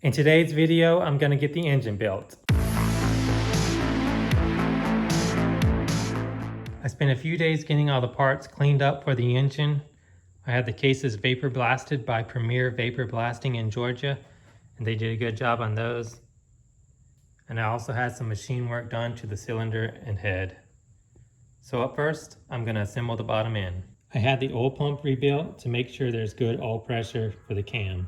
In today's video, I'm gonna get the engine built. I spent a few days getting all the parts cleaned up for the engine. I had the cases vapor blasted by Premier Vapor Blasting in Georgia, and they did a good job on those. And I also had some machine work done to the cylinder and head. So up first, I'm gonna assemble the bottom end. I had the oil pump rebuilt to make sure there's good oil pressure for the cam.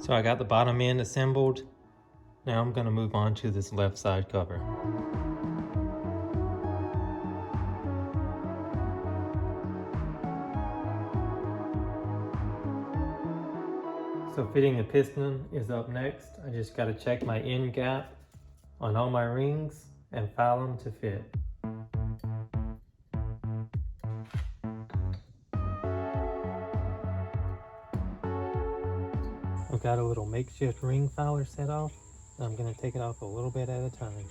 So I got the bottom end assembled. Now I'm gonna move on to this left side cover. So fitting the piston is up next. I just gotta check my end gap on all my rings and file them to fit. I've got a little makeshift ring filer set off, and I'm going to take it off a little bit at a time.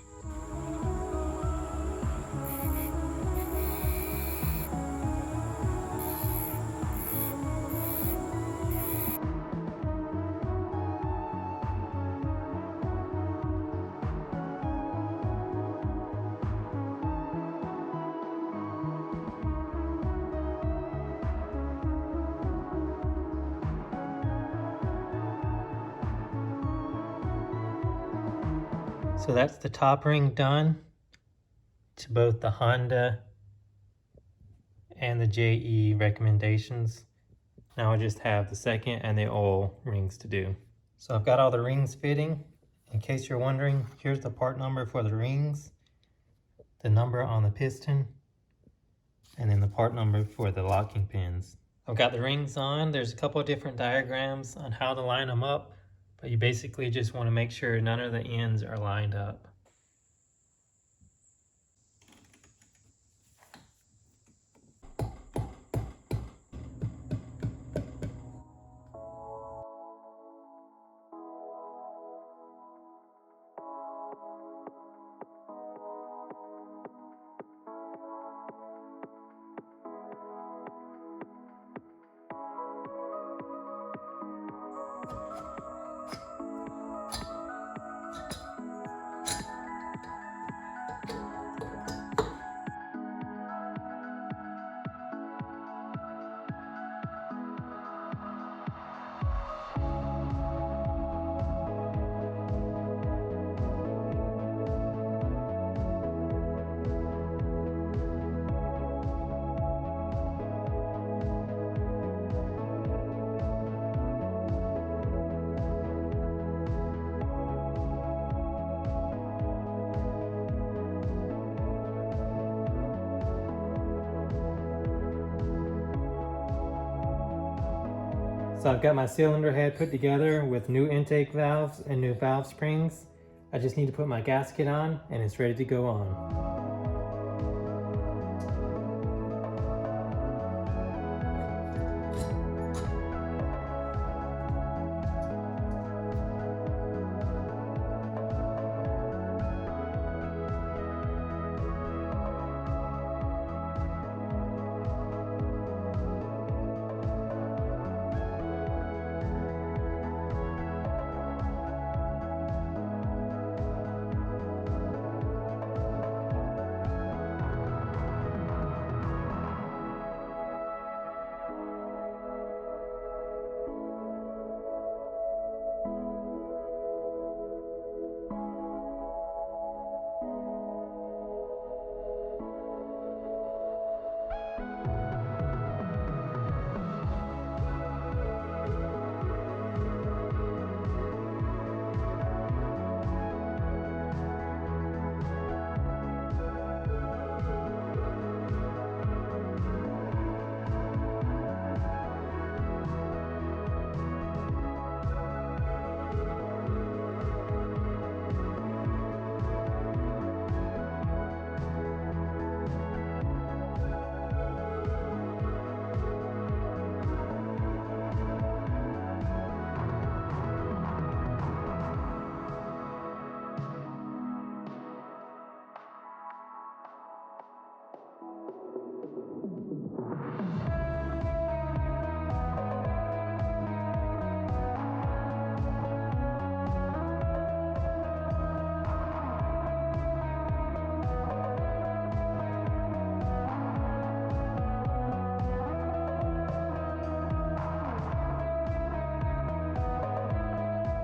So that's the top ring done to both the Honda and the JE recommendations. Now I just have the second and the oil rings to do. So I've got all the rings fitting. In case you're wondering, here's the part number for the rings, the number on the piston, and then the part number for the locking pins. I've got the rings on. There's a couple of different diagrams on how to line them up, but you basically just want to make sure none of the ends are lined up. So I've got my cylinder head put together with new intake valves and new valve springs. I just need to put my gasket on and it's ready to go on.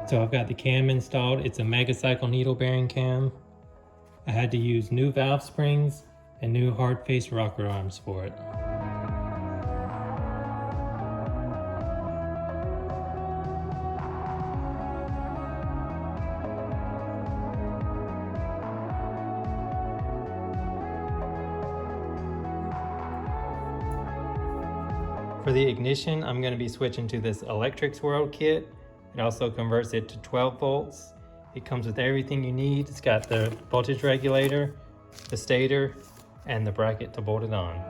So I've got the cam installed. It's a Megacycle needle bearing cam. I had to use new valve springs and new hard face rocker arms for it. For the ignition, I'm going to be switching to this Electrics World kit. It also converts it to 12 volts. It comes with everything you need. It's got the voltage regulator, the stator, and the bracket to bolt it on.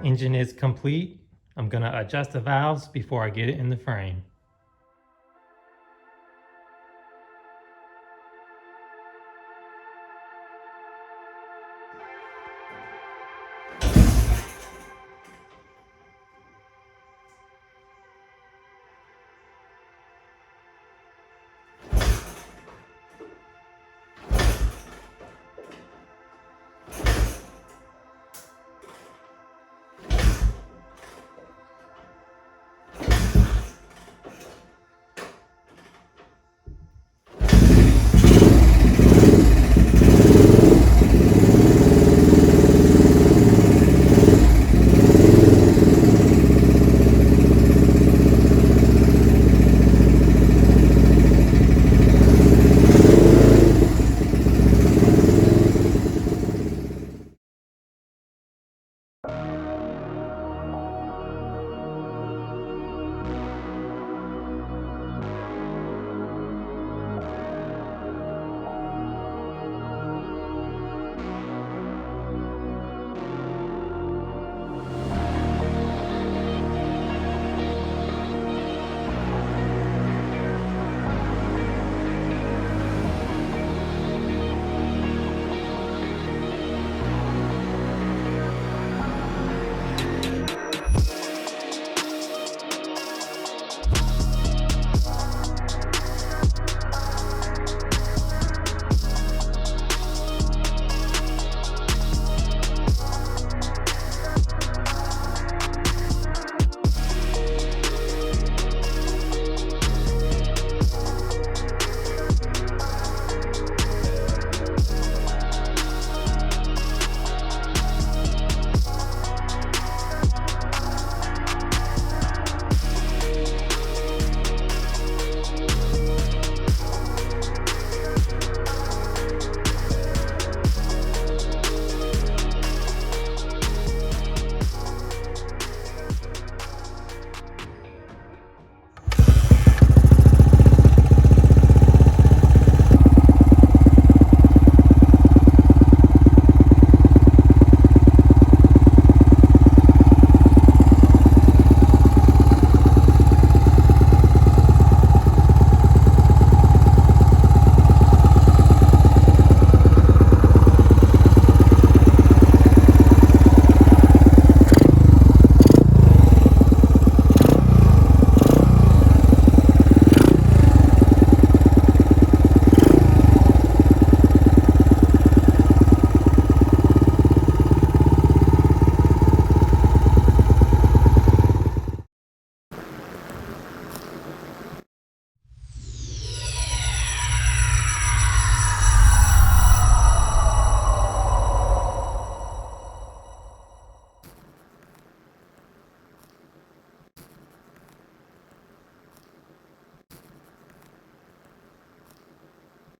Engine is complete. I'm gonna adjust the valves before I get it in the frame.